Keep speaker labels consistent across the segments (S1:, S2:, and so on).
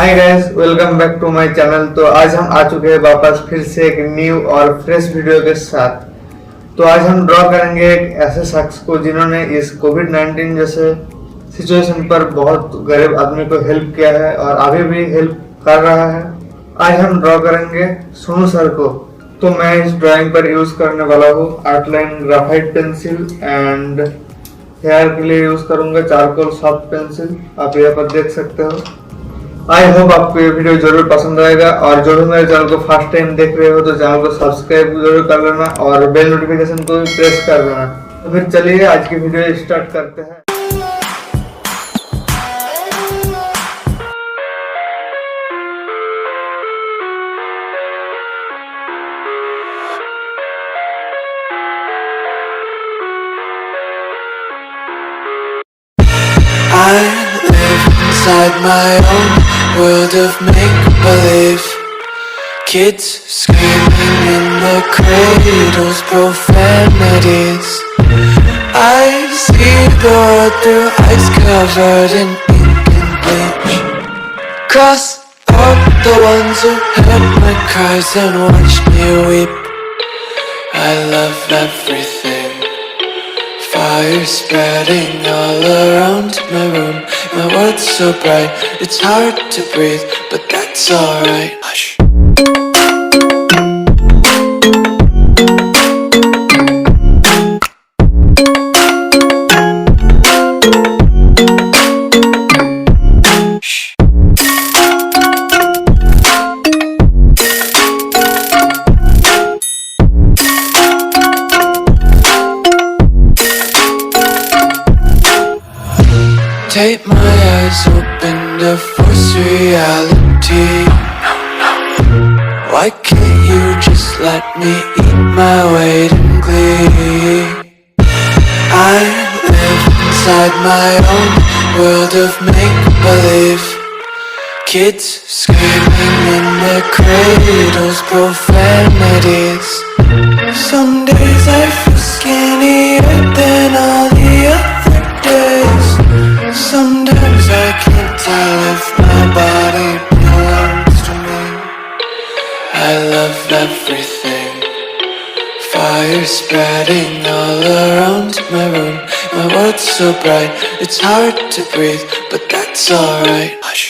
S1: Hi guys, welcome back to my channel. तो आज हम आ चुके हैं वापस फिर से एक न्यू और फ्रेश वीडियो के साथ। तो आज हम ड्रॉ करेंगे एक ऐसे शख्स को जिन्होंने इस कोविड-19 जैसे सिचुएशन पर बहुत गरीब आदमी को हेल्प किया है और अभी भी हेल्प कर रहा है। आज हम ड्रॉ करेंगे सोनू सर को। तो मैं इस ड्राइंग पर यूज करने वाला हूँ outline graphite pencil and hair के लिए यूज करूंगा चारकोल सॉफ्ट पेंसिल। आप यहाँ पर देख सकते हो। आई होप आपको ये वीडियो जरूर पसंद आएगा और जो भी मेरे चैनल को फर्स्ट टाइम देख रहे हो तो चैनल को सब्सक्राइब जरूर कर लेना और बेल नोटिफिकेशन को भी प्रेस कर देना। तो फिर चलिए आज की वीडियो स्टार्ट करते हैं।
S2: Inside my own world of make-believe, kids screaming in the cradles, profanities. I see the world through eyes covered in ink and bleach. Cross out the ones who heard my cries and watched me weep. I love everything. Fire spreading all around my room. My world's so bright, it's hard to breathe, but that's alright. Hush. Take my eyes open to force reality. Why can't you just let me eat my weight in glee? I live inside my own world of make-believe, kids screaming in their cradles, profanities. Some days I feel skinnier than all the other days. Sometimes I can't tell if my body belongs to me. I love everything. Fire spreading all around my room. My world's so bright, it's hard to breathe, but that's alright. Hush.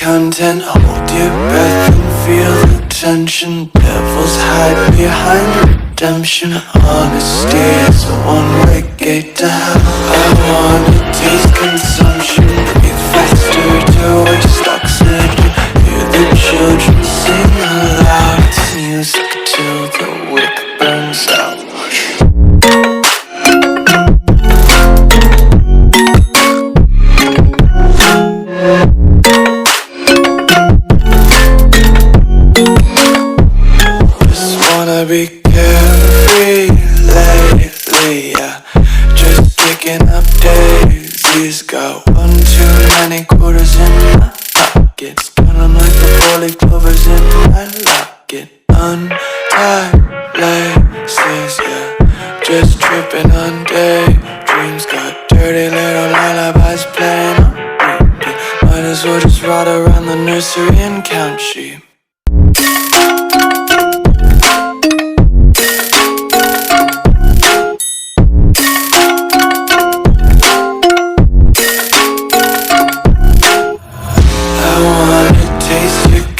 S2: Content, hold your breath and feel the tension. Devils hide behind redemption. Honesty is a one-way gate to hell. I wanna taste consumption. Breathe faster to waste oxygen. Hear the children sing aloud. It's music till the wick burns out. Be carefree lately, yeah. Just picking up daisies. Got one too many quarters in my pockets. Counting like the four-leaf clovers in my locket. Untied laces, yeah. Just tripping on daydreams. Got dirty little lullabies playing on repeat. Might as well just ride around the nursery and count sheep.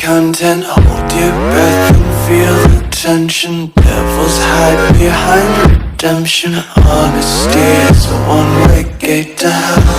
S2: Content, hold your breath and feel the tension. Devils hide behind redemption. Honesty is a one-way gate to hell.